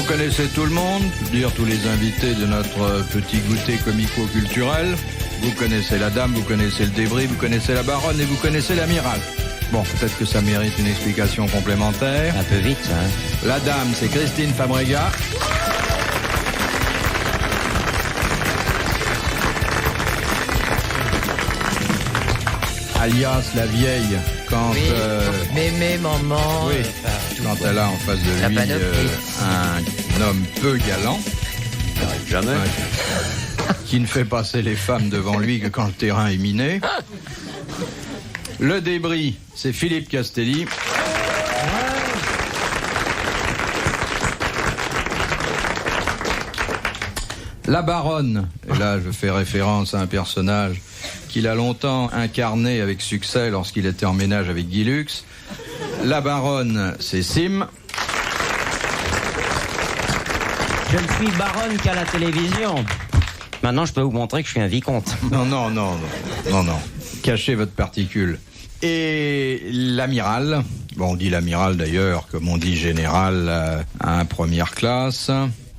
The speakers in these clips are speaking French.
connaissez tout le monde, dire tous les invités de notre petit goûter comico-culturel. Vous connaissez la dame, vous connaissez le débris, vous connaissez la baronne et vous connaissez l'amiral. Bon, peut-être que ça mérite une explication complémentaire. Un peu vite, ça, hein. La dame, c'est Christine Fabrega. Alias la vieille, quand... Oui, mémé, maman... oui, quand elle a en face de lui un homme peu galant. Jamais. Ouais, qui ne fait passer les femmes devant lui que quand le terrain est miné. Le débris, c'est Philippe Castelli. La baronne, et là je fais référence à un personnage qu'il a longtemps incarné avec succès lorsqu'il était en ménage avec Guy Lux. La baronne, c'est Sim. Je ne suis baronne qu'à la télévision. Maintenant, je peux vous montrer que je suis un vicomte. Non. Cachez votre particule. Et l'amiral, bon, on dit l'amiral d'ailleurs, comme on dit général à première classe.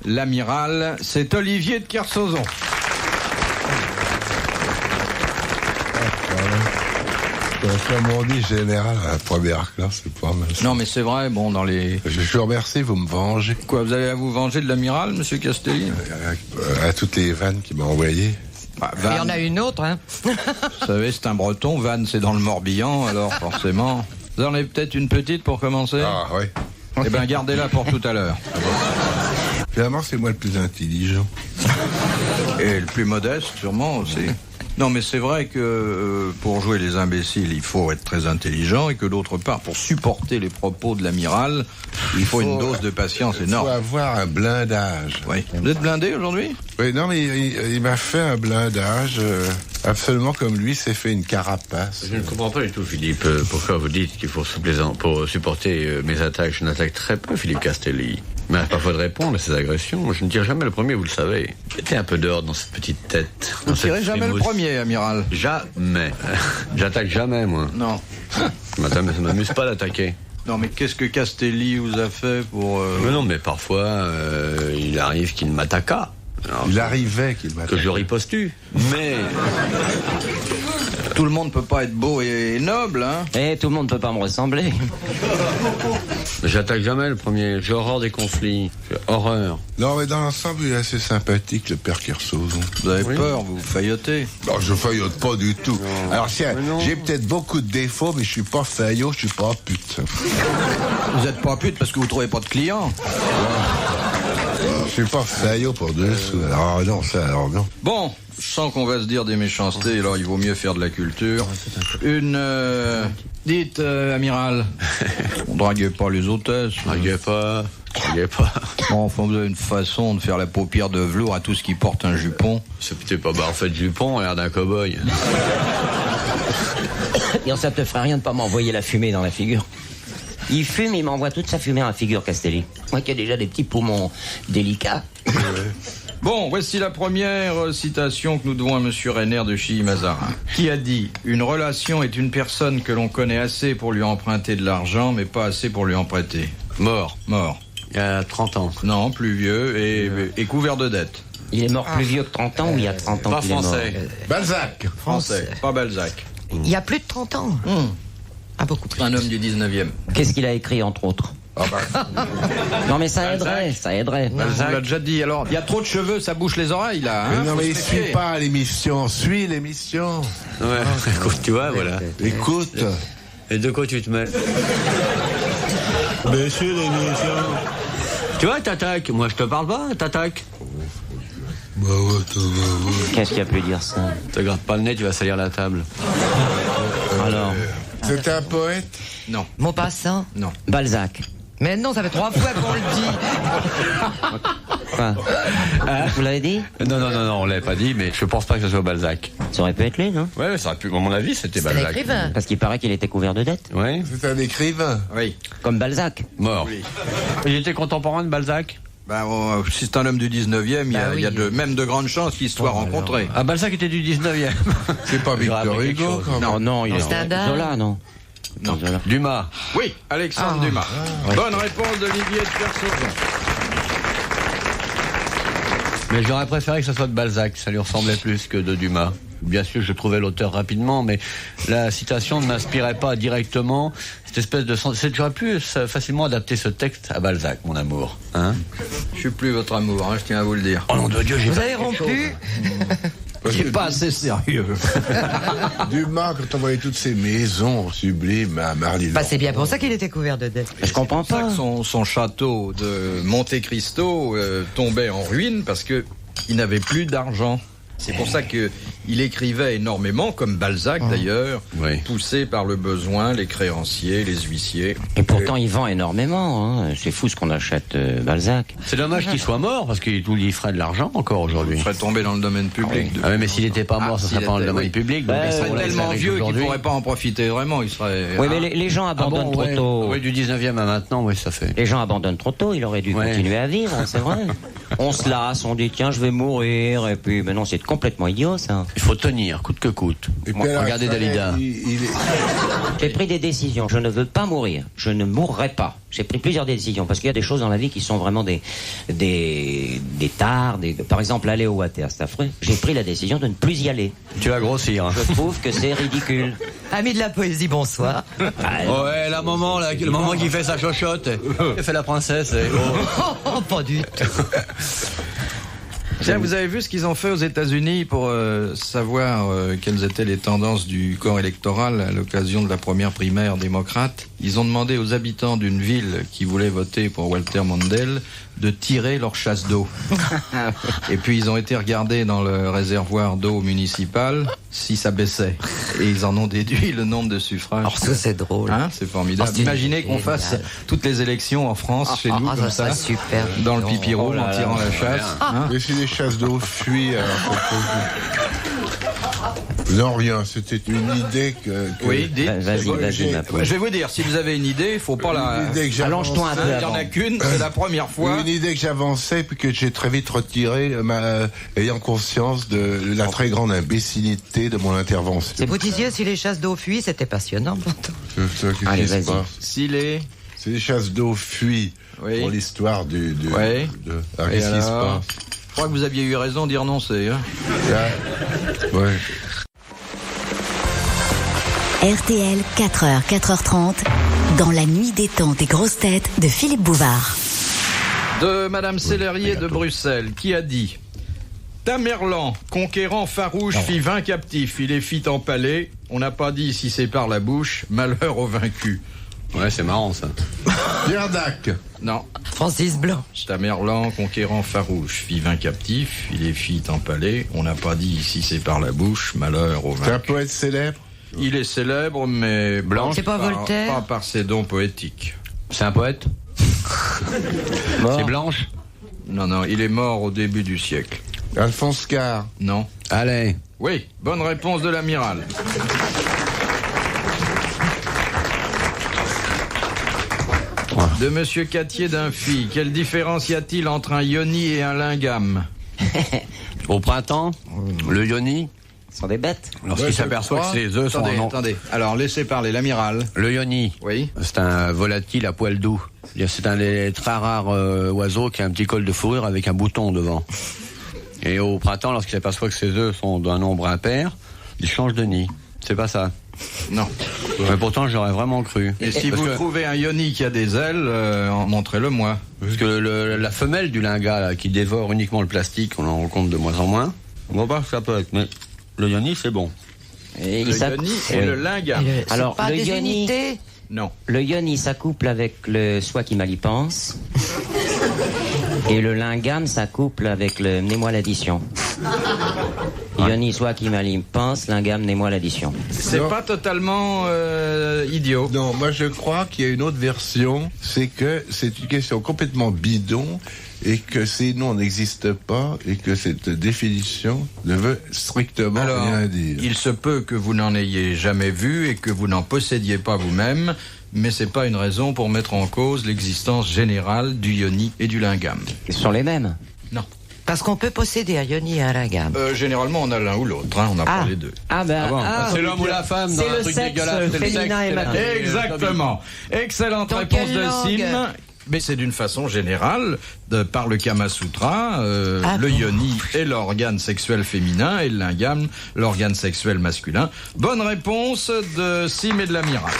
L'amiral, c'est Olivier de Kersauzon. Comme on dit général à la première classe, c'est pas mal. Non, mais c'est vrai, bon, dans les... Je vous remercie, vous me vengez. Quoi, vous allez à vous venger de l'amiral, monsieur Castelli? À toutes les vannes qu'il m'a envoyées. Bah, Il y en a une autre, hein. Vous savez, c'est un breton, Vannes, c'est dans le Morbihan, alors forcément... Vous en avez peut-être une petite pour commencer? Ah, oui. Eh bien, gardez-la pour tout à l'heure. Finalement, c'est moi le plus intelligent. Et le plus modeste, sûrement, aussi. Non, mais c'est vrai que pour jouer les imbéciles, il faut être très intelligent et que d'autre part, pour supporter les propos de l'amiral, il faut une dose de patience énorme. Il faut avoir un blindage. Oui. Vous êtes blindé aujourd'hui? Oui, non, mais il m'a fait un blindage absolument comme lui s'est fait une carapace. Je ne comprends pas du tout, Philippe, pourquoi vous dites qu'il faut pour supporter mes attaques. Je n'attaque très peu, Philippe Castelli. Mais parfois de répondre à ces agressions. Je ne tire jamais le premier, vous le savez. Mettez un peu d'ordre dans cette petite tête. Vous ne tirez jamais le premier, amiral? Jamais. J'attaque jamais, moi. Non. Madame, ça m'amuse pas d'attaquer. Non, mais qu'est-ce que Castelli vous a fait pour... Mais non, mais parfois, il arrive qu'il m'attaquât. Alors, Il arrivait qu'il m'attaque. que je ripostue. Mais... Tout le monde peut pas être beau et noble, hein? Et tout le monde ne peut pas me ressembler. J'attaque jamais le premier. J'ai horreur des conflits. J'ai horreur. Non, mais dans l'ensemble, il est assez sympathique, le père Kersauzon. Vous avez peur, vous faillotez? Non, je faillote pas du tout. Non. Alors, tiens, Mais non. j'ai peut-être beaucoup de défauts, mais je suis pas faillot, je suis pas pute. Vous êtes pas pute parce que vous trouvez pas de clients? Je suis pas faillot pour deux sous. Alors non. Bon, je sens qu'on va se dire des méchancetés, alors il vaut mieux faire de la culture. Dites, amiral, on draguait pas les hôtesses. Draguez pas. Bon, enfin, vous avez une façon de faire la paupière de velours à tout ce qui porte un jupon. C'est peut-être pas parfait de jupon, l'air d'un cow-boy. Et ça te ferait rien de pas m'envoyer la fumée dans la figure. Il fume, il m'envoie toute sa fumée dans la figure, Castelli. Moi qui ai déjà des petits poumons délicats. Bon, voici la première citation que nous devons à monsieur Rainer de Chilly-Mazarin, qui a dit « Une relation est une personne que l'on connaît assez pour lui emprunter de l'argent, mais pas assez pour lui en prêter. » Mort. Il y a 30 ans. Non, plus vieux et couvert de dettes. Il est mort plus vieux que 30 ans ou il y a 30 ans Pas qu'il est mort? français. Balzac. Français, pas Balzac. Il y a plus de 30 ans. Ah, beaucoup plus. Un homme du 19e. Qu'est-ce qu'il a écrit, entre autres? Non, mais ça aiderait. On l'a déjà dit. Alors, il y a trop de cheveux, ça bouche les oreilles, là. Hein, Mais non, faut mais il se suit méfier. pas l'émission. Suis l'émission. Ouais, écoute, tu vois, voilà. Écoute. Et de quoi tu te mêles? Monsieur l'émission. Tu vois, t'attaques. Moi, je te parle pas, t'attaques. Bah ouais, Qu'est-ce qui a pu dire ça? Te garde pas le nez, tu vas salir la table. Alors, C'était un poète. Non, Maupassant. non. Balzac. Mais non, ça fait 3 fois qu'on le dit. Quoi? Vous l'avez dit? Non, on l'avait pas dit, mais je pense pas que ce soit Balzac. Ça aurait pu être lui, non? Ouais, ça aurait pu, à mon avis, c'était C'est un Balzac. écrivain. Parce qu'il paraît qu'il était couvert de dettes. Ouais, C'est un écrivain. Oui. Comme Balzac. mort. Oui. Il était contemporain de Balzac? Ben, si c'est un homme du 19e, il y a même de grandes chances qu'ils se soient rencontrés. Ah, Balzac était du 19e. C'est pas Victor Hugo, quand même. Non, non, il est Stendhal. Zola, non? Non. Zola. Dumas. Oui, Alexandre Dumas. Bonne réponse d'Olivier de Kersauzon. Mais j'aurais préféré que ça soit de Balzac, ça lui ressemblait plus que de Dumas. Bien sûr, je trouvais l'auteur rapidement, mais la citation ne m'inspirait pas directement. Cette espèce de sens. J'aurais pu facilement adapter ce texte à Balzac, mon amour. Hein? Je suis plus votre amour, je tiens à vous le dire. Oh nom de Dieu, Vous avez rompu? J'ai pas assez sérieux. Dumas, quand on voyait toutes ces maisons sublimes à Marly. Bah, c'est bien pour ça qu'il était couvert de dettes. Je comprends C'est pour ça pas. que son château de Monte Cristo tombait en ruine parce que il n'avait plus d'argent. C'est pour ça que il écrivait énormément, comme Balzac d'ailleurs, Oui. poussé par le besoin, les créanciers, les huissiers. Et pourtant, il vend énormément. Hein. C'est fou ce qu'on achète Balzac. C'est dommage qu'il soit mort, parce qu'il lui ferait de l'argent encore aujourd'hui. Il serait tombé dans le domaine public. Ah oui, mais s'il n'était pas mort, ça s'il serait pas dans le était, domaine oui. public. Bah, donc Il on serait laisse tellement avec vieux qu'il aujourd'hui. pourrait pas en profiter vraiment. Il serait. Oui, mais les gens abandonnent trop tôt. Oui, du 19e à maintenant, oui, ça fait. Les gens abandonnent trop tôt, il aurait dû Ouais. continuer à vivre, c'est vrai. On se lasse, on dit tiens je vais mourir, et puis mais non c'est complètement idiot ça. Il faut tenir, coûte que coûte. Et puis alors, Regardez ça, Dalida. J'ai pris des décisions, je ne veux pas mourir, je ne mourrai pas. J'ai pris plusieurs décisions, parce qu'il y a des choses dans la vie qui sont vraiment des tares, par exemple aller au water, c'est affreux. J'ai pris la décision de ne plus y aller. Tu vas grossir. Hein. Je trouve que c'est ridicule. Amis de la poésie, bonsoir. Ouais, la maman, là, le moment qui fait sa chochotte. Elle fait la princesse. Oh, pas du tout. Tiens, vous avez vu ce qu'ils ont fait aux États-Unis pour savoir quelles étaient les tendances du corps électoral à l'occasion de la première primaire démocrate? Ils ont demandé aux habitants d'une ville qui voulaient voter pour Walter Mondale de tirer leur chasse d'eau. Et puis ils ont été regarder dans le réservoir d'eau municipal si ça baissait. Et ils en ont déduit le nombre de suffrages. Alors ça, c'est drôle. Hein, c'est formidable. Oh, c'est Imaginez qu'on génial. fasse toutes les élections en France, chez nous, ça comme ça, serait super. dans le pipi rouge, en tirant la chasse. Hein. Et si les chasses d'eau fuient, alors non, rien, c'était une idée que Oui, dites. Vas-y, ma poule. Je vais vous dire, si vous avez une idée, il faut pas la. Une idée que Allonge-toi un peu Il n'y en avant. a qu'une, c'est la première fois. Une idée que j'avançais, puis que j'ai très vite retirée, ayant conscience de la très grande imbécilité de mon intervention. Vous disiez si les chasses d'eau fuient, c'était passionnant. Qu'est-ce Allez, qui se vas-y. passe? Si les. Si les chasses d'eau fuient Oui. pour l'histoire du. Oui. Alors, Et qu'est-ce qui se alors passe? Je crois que vous aviez eu raison d'y renoncer. Hein. Ouais. RTL, 4h, 4h30, dans la nuit détente des grosses têtes de Philippe Bouvard. De Madame Sellerier de Bruxelles, qui a dit: Tamerlan, conquérant farouche, fit 20 captifs, il les fit empaler. On n'a pas dit si c'est par la bouche, malheur aux vaincus. Ouais, c'est marrant ça. Pierre Dac. Non. Francis Blanc. Tamerlan, conquérant farouche, fit 20 captifs, il les fit empaler. On n'a pas dit si c'est par la bouche, malheur aux C'est un vaincus. poète célèbre. Il est célèbre, mais Blanche. C'est pas Voltaire. Pas par ses dons poétiques. C'est un poète. C'est Blanche. Non, non, il est mort au début du siècle. Alphonse Carr. Non. Allez. Oui, bonne réponse de l'amiral. De Monsieur Cattier d'Infi, quelle différence y a-t-il entre un yoni et un lingam? Au printemps, le yoni, Ce sont des bêtes. lorsqu'il s'aperçoit que ses œufs sont Attendez, en... attendez. Alors, laissez parler l'amiral. Le yoni, Oui. c'est un volatile à poil doux. C'est un des très rares oiseaux qui a un petit col de fourrure avec un bouton devant. Et au printemps, lorsqu'il s'aperçoit que ses œufs sont d'un nombre impair, il change de nid. C'est pas ça. Non. Mais pourtant, j'aurais vraiment cru. Et si Parce vous que- trouvez un yoni qui a des ailes, montrez-le-moi. Parce que la femelle du linga, là, qui dévore uniquement le plastique, on en rencontre de moins en moins. On va voir que ça peut être, mais le yoni, c'est bon. Et Le il s'ac- yoni et Oui. le lingam. C'est Alors, pas le des yoni- unités. Non. Le yoni s'accouple avec le soi qui mal y pense. Et le lingam s'accouple avec le mets-moi l'addition. Yoni soit qui mal y pense, lingam mets-moi l'addition. C'est Non. pas totalement idiot. Non, moi je crois qu'il y a une autre version, c'est que c'est une question complètement bidon et que ces noms n'existent pas et que cette définition ne veut strictement Alors, rien dire. il se peut que vous n'en ayez jamais vu et que vous n'en possédiez pas vous-même, mais c'est pas une raison pour mettre en cause l'existence générale du yoni et du lingam. Ce sont les mêmes. Non. Parce qu'on peut posséder un yoni et un lingam. Généralement, on a l'un ou l'autre, hein, on n'a pas les deux. Ah ben, C'est l'homme ou la femme dans c'est un le truc sexe dégueulasse. C'est le féminin sexe, et c'est la- masculin. Exactement. Excellente Dans réponse quelle de langue Sim. Mais c'est d'une façon générale, par le Kama Sutra, le yoni est l'organe sexuel féminin et le lingam, l'organe sexuel masculin. Bonne réponse de Sim et de l'amiral.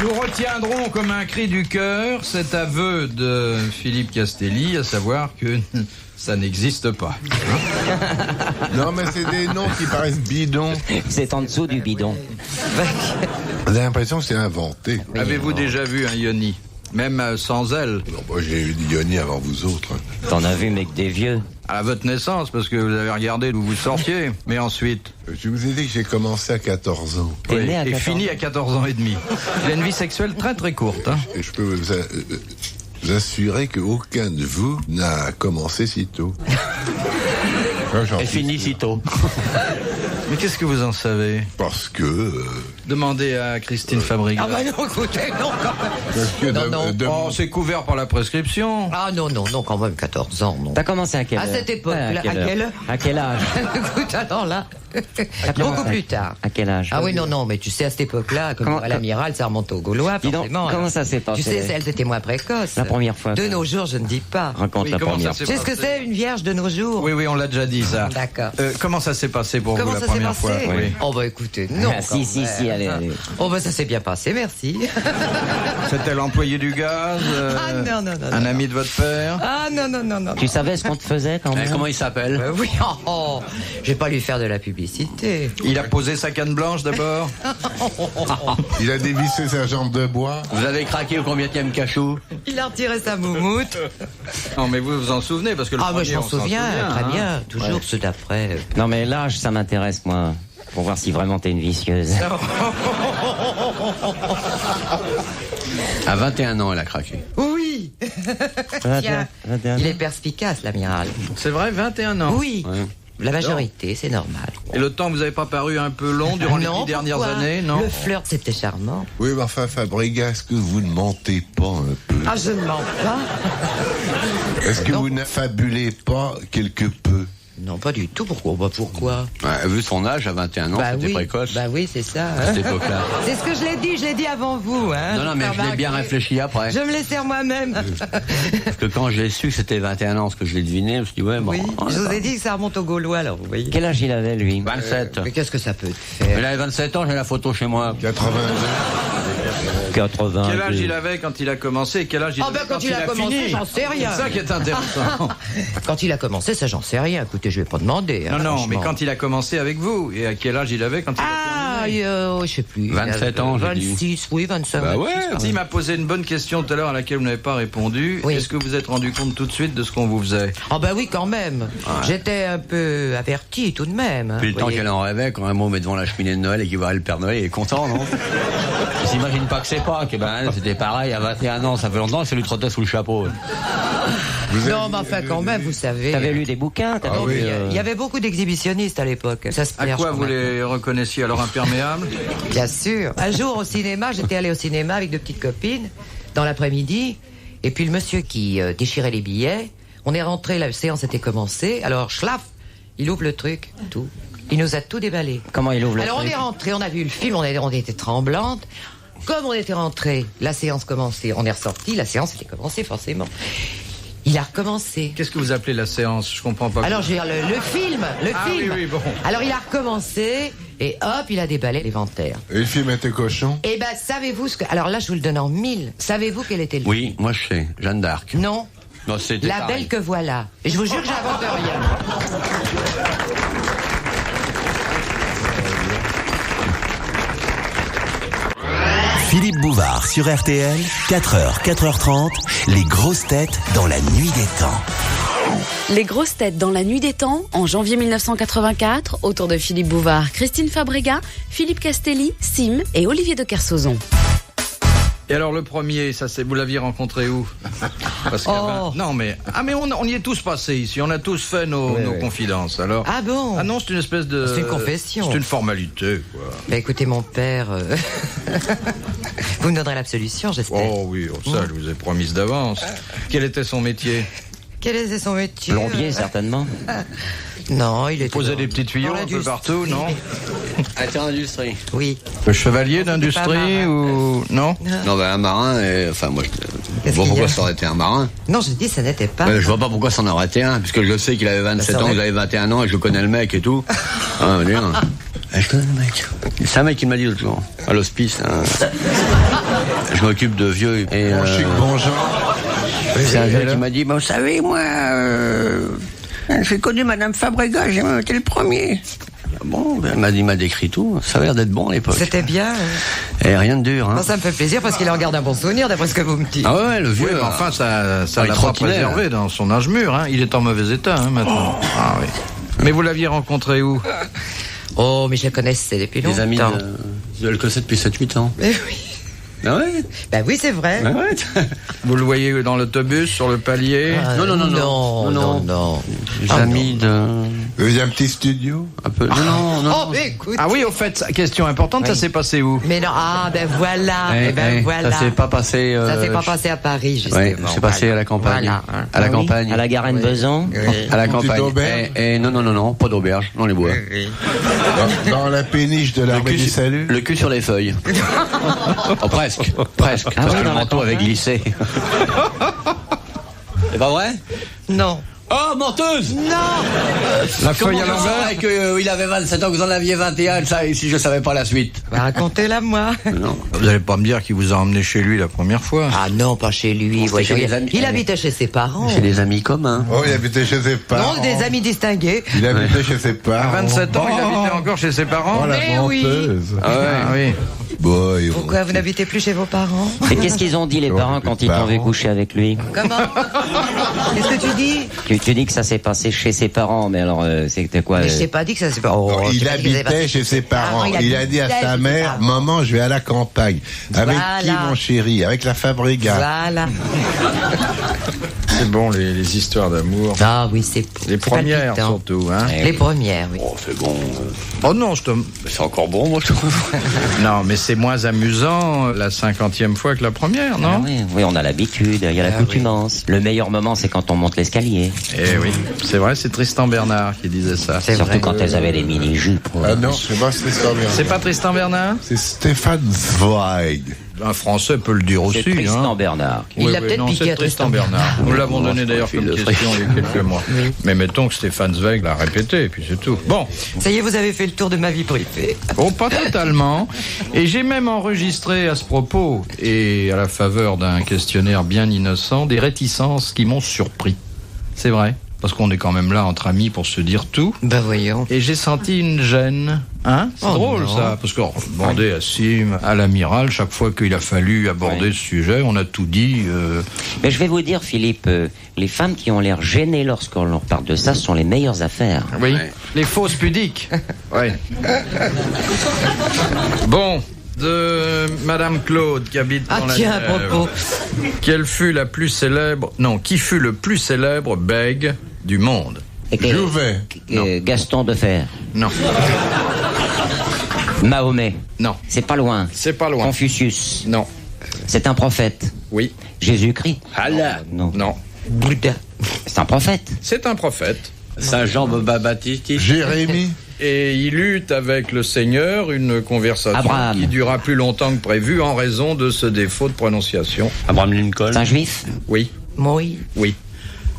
Nous retiendrons comme un cri du cœur cet aveu de Philippe Castelli, à savoir que ça n'existe pas. Non, mais c'est des noms qui paraissent bidons. C'est en dessous du bidon. J'ai l'impression que c'est inventé. Avez-vous déjà vu un yoni? Même sans elle? Non, moi j'ai eu des yoni avant vous autres. T'en as vu, mais que des vieux. À votre naissance, parce que vous avez regardé d'où vous sortiez. Mais ensuite? Je vous ai dit que j'ai commencé à 14 ans. T'es né à et 14 fini à 14 ans et demi. Il a une vie sexuelle très très courte. Hein. Et je peux vous assurer qu'aucun de vous n'a commencé si tôt. Elle finit si tôt. Mais qu'est-ce que vous en savez? Parce que... Demandez à Christine Fabriga. Ah bah non, écoutez, non, quand même. Parce que Oh, c'est couvert par la prescription. Ah non, quand même, 14 ans, non. T'as commencé à quelle À heure? cette époque, Ouais, à quelle heure? À quel âge? Écoute, attends, là. T'as Beaucoup commencé plus tard. À quel âge? Ah oui, non, mais tu sais, à cette époque-là, comme à l'amiral, ça remonte aux Gaulois, Dis donc, forcément. comment ça s'est passé? Tu sais, elles étaient moins précoces. La première fois. De nos jours, je ne dis pas. Raconte Oui, la comment première ça Tu sais ce que c'est, une vierge de nos jours? Oui, on l'a déjà dit ça. D'accord. Comment ça s'est passé pour Comment vous la ça s'est première passé? fois? Oui. Oh bah écoutez, non. Ah, si, allez. Oh bah ça s'est bien passé, merci. C'était l'employé du gaz? Ah non. Un ami de votre père? Ah non. Tu savais ce qu'on te faisait quand même? Comment il s'appelle? Oui, je vais pas lui faire de la publicité. Il a posé sa canne blanche d'abord? il a dévissé sa jambe de bois. Vous avez craqué au combienième cachou? Il a retiré sa moumoute. Non, mais vous vous en souvenez parce que le Ah bah premier, je m'en on s'en souviens, très hein. bien. Toujours ceux d'après. Non mais l'âge, ça m'intéresse moi. Pour voir si vraiment t'es une vicieuse. À 21 ans, elle a craqué. Oui. Tiens, 21. il est perspicace, l'amiral. C'est vrai, 21 ans. Oui. Ouais. La majorité, c'est normal. Et le temps vous avez pas paru un peu long durant les 10 dernières pourquoi? années, non? Le flirt, c'était charmant. Oui, mais enfin, Fabriga, est-ce que vous ne mentez pas un peu? Ah, je ne mens pas. Est-ce que non. vous n'affabulez pas quelque peu? Non, pas du tout. Pourquoi? Ouais, vu son âge, à 21 ans, c'était oui. précoce. Bah oui, c'est ça. À cette époque-là. C'est ce que je l'ai dit avant vous. Hein, Non, mais je l'ai bien réfléchi après. Je me l'ai serre moi-même. Parce que quand j'ai su que c'était 21 ans, ce que je l'ai deviné, je me suis dit, ouais, bon. Oui, je vous ai dit que ça remonte aux Gaulois, alors vous voyez. Quel âge il avait lui? 27. Mais qu'est-ce que ça peut te Il faire? avait 27 ans, j'ai la photo chez moi. 82. 80. Quel âge il avait quand il a commencé et quel âge il avait quand il a commencé, fini? j'en sais rien. C'est ça qui est intéressant. Quand il a commencé, ça j'en sais rien. Écoutez, je vais pas demander. hein, Non, mais franchement. quand il a commencé avec vous, et à quel âge il avait quand il a terminé? Je sais plus. 27 ans, j'ai dit. 26, oui, 25. Bah 26, ouais. quand Il même. m'a posé une bonne question tout à l'heure à laquelle vous n'avez pas répondu. Oui. Est-ce que vous vous êtes rendu compte tout de suite de ce qu'on vous faisait? Ah bah oui, quand même. J'étais un peu averti tout de même. hein, Puis le vous temps voyez. qu'elle en rêvait, quand un mot met devant la cheminée de Noël et qu'il voit le Père Noël, il est content, non? Il s'imagine pas que c'est pas, que ben, c'était pareil, à 21 ans, ça fait longtemps que ça lui trottait sous le chapeau. Non, mais enfin, quand même, vous savez. T'avais lu des bouquins? T'avais Donc, lu, il y avait beaucoup d'exhibitionnistes à l'époque. Ça se À perche quoi quand vous même. les reconnaissiez alors imperméables? Bien sûr. Un jour au cinéma, j'étais allée au cinéma avec deux petites copines dans l'après-midi, et puis le monsieur qui déchirait les billets, on est rentré, la séance était commencée, alors schlaf, il ouvre le truc, tout. Il nous a tout déballé. Comment il ouvre le Alors on truc? est rentré, on a vu le film, on était tremblantes. Comme on était rentré, la séance commençait, on est ressorti, la séance était commencée forcément. Il a recommencé. Qu'est-ce que vous appelez la séance? Je comprends pas. Alors, je veux dire, le film. Ah oui, bon. Alors, il a recommencé, et hop, il a déballé l'éventaire. Et le film était cochon? Eh ben, savez-vous ce que... Alors là, je vous le donne en 1000. Savez-vous quel était le film? Oui, moi je sais, Jeanne d'Arc. Non. Non, c'était La pareil. belle que voilà. Et je vous jure que j'invente rien. Philippe Bouvard sur RTL, 4h, 4h30, les grosses têtes dans la nuit des temps. Les grosses têtes dans la nuit des temps, en janvier 1984, autour de Philippe Bouvard, Christine Fabriga, Philippe Castelli, Sim et Olivier de Kersauzon. Et alors le premier, ça c'est vous l'aviez rencontré où? Parce que, non mais on y est tous passés ici, on a tous fait nos confidences. Alors Ah bon? Ah non, c'est une espèce de C'est une confession. C'est une formalité quoi. Bah écoutez, mon père... vous me donnerez l'absolution, j'espère. Oh oui, ça je vous ai promise d'avance. Quel était son métier? Quel était son métier? Plombier, certainement. Non, il était... Posait des petits tuyaux un peu partout, non? Elle était en industrie. Oui. Le chevalier d'industrie marin. ou... Non? Non, ben un marin, enfin moi, je vois pourquoi ça aurait été un marin. Non, j'ai dit ça n'était pas. Je vois pas pourquoi ça en aurait été un, puisque je sais qu'il avait 27 ans, vous avez 21 ans, et je connais le mec et tout. Ah, on va dire. Je connais le mec. C'est un mec qui m'a dit l'autre jour, à l'hospice. Je m'occupe de vieux et... Bon Jean. C'est un gars qui m'a dit, vous savez, moi, j'ai connu Madame Fabregas, j'ai même été le premier. Bon, ben, il m'a décrit tout. Ça a l'air d'être bon à l'époque. C'était bien. Et rien de dur, hein. Bon, ça me fait plaisir parce qu'il en garde un bon souvenir d'après ce que vous me dites. Ah ouais, le vieux. Oui, mais enfin, ça il l'a pas trottinait, préservé dans son âge mûr. Hein. Il est en mauvais état maintenant. Ah oui. Mais vous l'aviez rencontré où? Oh, mais je le connaissais depuis longtemps. Des amis, je le connaissais depuis 7-8 ans. Mais oui. Ah ouais? Ben oui, c'est vrai. Ah ouais. Vous le voyez dans l'autobus, sur le palier? Non. Des amis de... Vous avez un petit studio? Un peu... Non. Oh, mais écoute. Ah oui, au fait, question importante, ça s'est passé où? Mais non, ben voilà. Voilà. Ça s'est pas passé... Ça s'est pas passé à Paris, justement. Ouais, c'est passé à la campagne. Voilà. À la campagne. À la Garenne-Besan. À la campagne. auberge? Et non, pas d'auberge, dans les bois. Dans la péniche de l'armée du salut? Le cul sur les feuilles. Oh, presque. Parce Ah oui, que le dans la manteau avait campagne. glissé. C'est pas vrai? Non. Oh, menteuse! Non. La feuille à l'envers? Qu'il avait 27 ans, que vous en aviez 21, ça, et si je savais pas la suite. Bah, racontez-la, moi. Non. Vous allez pas me dire qu'il vous a emmené chez lui la première fois? Ah non, pas chez lui. C'était chez les amis. Il habitait chez ses parents. C'est des amis communs. Oh, il habitait chez ses parents. Non, des amis distingués. Il habitait chez ses parents. À 27 ans, il habitait encore chez ses parents? Oh, la Mais oui. menteuse. Ah oui. Boy, Pourquoi vous n'habitez plus chez vos parents? Et qu'est-ce qu'ils ont dit les parents quand ils t'ont vu coucher avec lui? Comment? Qu'est-ce que tu dis? Tu dis que ça s'est passé chez ses parents, mais alors c'était quoi? Mais je t'ai pas dit que ça s'est pas. Oh, il tu m'as dit que ça s'est habitait passé chez ses parents. Il a dit à habitait sa chez ses mère, parents. maman, je vais à la campagne. Avec Voilà. qui, mon chéri? Avec la Fabregas. Voilà. C'est bon, les histoires d'amour. Ah oui, c'est Les premières, palpitant. surtout, hein. Les premières, oui. Oh, c'est bon. Oh non, je te... C'est encore bon, moi, je trouve. Non, mais c'est moins amusant la 50e fois que la première, Ah non? oui, on a l'habitude, il y a l'accoutumance. Le meilleur moment, c'est quand on monte l'escalier. Eh oui, c'est vrai, c'est Tristan Bernard qui disait ça. C'est Surtout vrai. quand elles avaient des mini-jupes. Ah non, c'est pas Tristan Bernard. C'est pas Tristan Bernard? C'est Stéphane Zweig. Un Français peut le dire aussi, C'est Tristan hein. Bernard. Il l'a peut-être non, piqué c'est à Tristan Tristan Bernard. Nous l'avons donné d'ailleurs comme Phil question il y a quelques mois. Mais mettons que Stéphane Zweig l'a répété, et puis c'est tout. Bon, Ça y est, vous avez fait le tour de ma vie privée. bon, pas totalement. Et j'ai même enregistré à ce propos, et à la faveur d'un questionnaire bien innocent, des réticences qui m'ont surpris. C'est vrai, parce qu'on est quand même là entre amis pour se dire tout. Ben voyons. Et j'ai senti une gêne. Hein? C'est Oh drôle, non. ça. Parce qu'on demandait à Sim, à l'amiral, chaque fois qu'il a fallu aborder ce sujet, on a tout dit. Mais je vais vous dire, Philippe, les femmes qui ont l'air gênées lorsqu'on leur parle de ça sont les meilleures affaires. Oui. Les fausses pudiques. Oui. Bon. De Madame Claude qui habite Ah dans la tiens, à Nièvre. propos. Quelle fut la plus célèbre... Non, qui fut le plus célèbre bègue du monde? Et que- Jouvet. Gaston de Fer. Non. Mahomet. Non. C'est pas loin. C'est pas loin. Confucius. Non. C'est un prophète. Oui. Jésus-Christ. Allah. Non. Non. Bouddha. C'est un prophète. C'est un prophète. Saint-Jean Baptiste. Jérémie. Et il eut avec le Seigneur une conversation Abraham. qui dura plus longtemps que prévu en raison de ce défaut de prononciation. Abraham Lincoln. C'est un juif. Oui, Moïse. oui.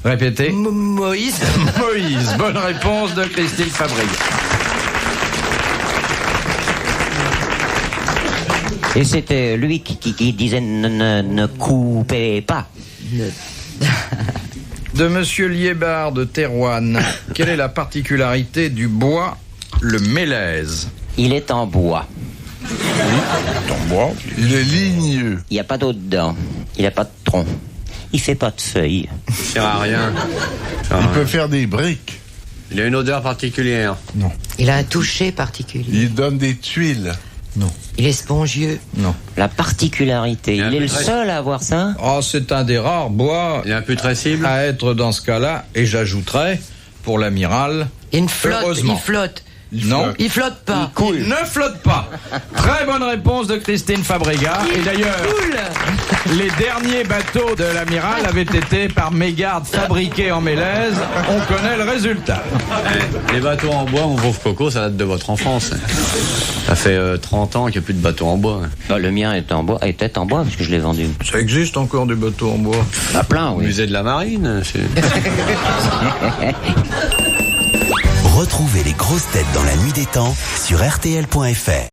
Répétez. Moïse. Moïse. Bonne réponse de Christine Fabregas. Et c'était lui qui disait ne coupez pas. De Monsieur Liébard de Thérouanne, quelle est la particularité du bois, le mélèze? Il est en bois. Il est ligneux. Il n'y a pas d'eau dedans. Il n'a pas de tronc. Il fait pas de feuilles. Il sert à rien. Il peut faire des briques. Il a une odeur particulière. Il a un toucher particulier. Il donne des tuiles. Il est spongieux. Non. La particularité. Il y a Il est un le peu de seul à avoir ça. Oh, c'est un des rares bois Il est imputrescible. à être dans ce cas-là, et j'ajouterais, pour l'amiral, Il y a une flotte. Heureusement. Il flotte. Non. Il flotte pas. Il ne flotte pas. Très bonne réponse de Christine Fabrega. Et d'ailleurs, les derniers bateaux de l'amiral avaient été par mégarde fabriqués en Mélèze. On connaît le résultat. Les bateaux en bois, mon pauvre Coco, ça date de votre enfance. Ça fait 30 ans qu'il n'y a plus de bateaux en bois. Bah, le mien était en bois parce que je l'ai vendu. Ça existe encore des bateaux en bois? Pas plein, oui. Musée de la marine. Retrouvez les grosses têtes dans la nuit des temps sur RTL.fr.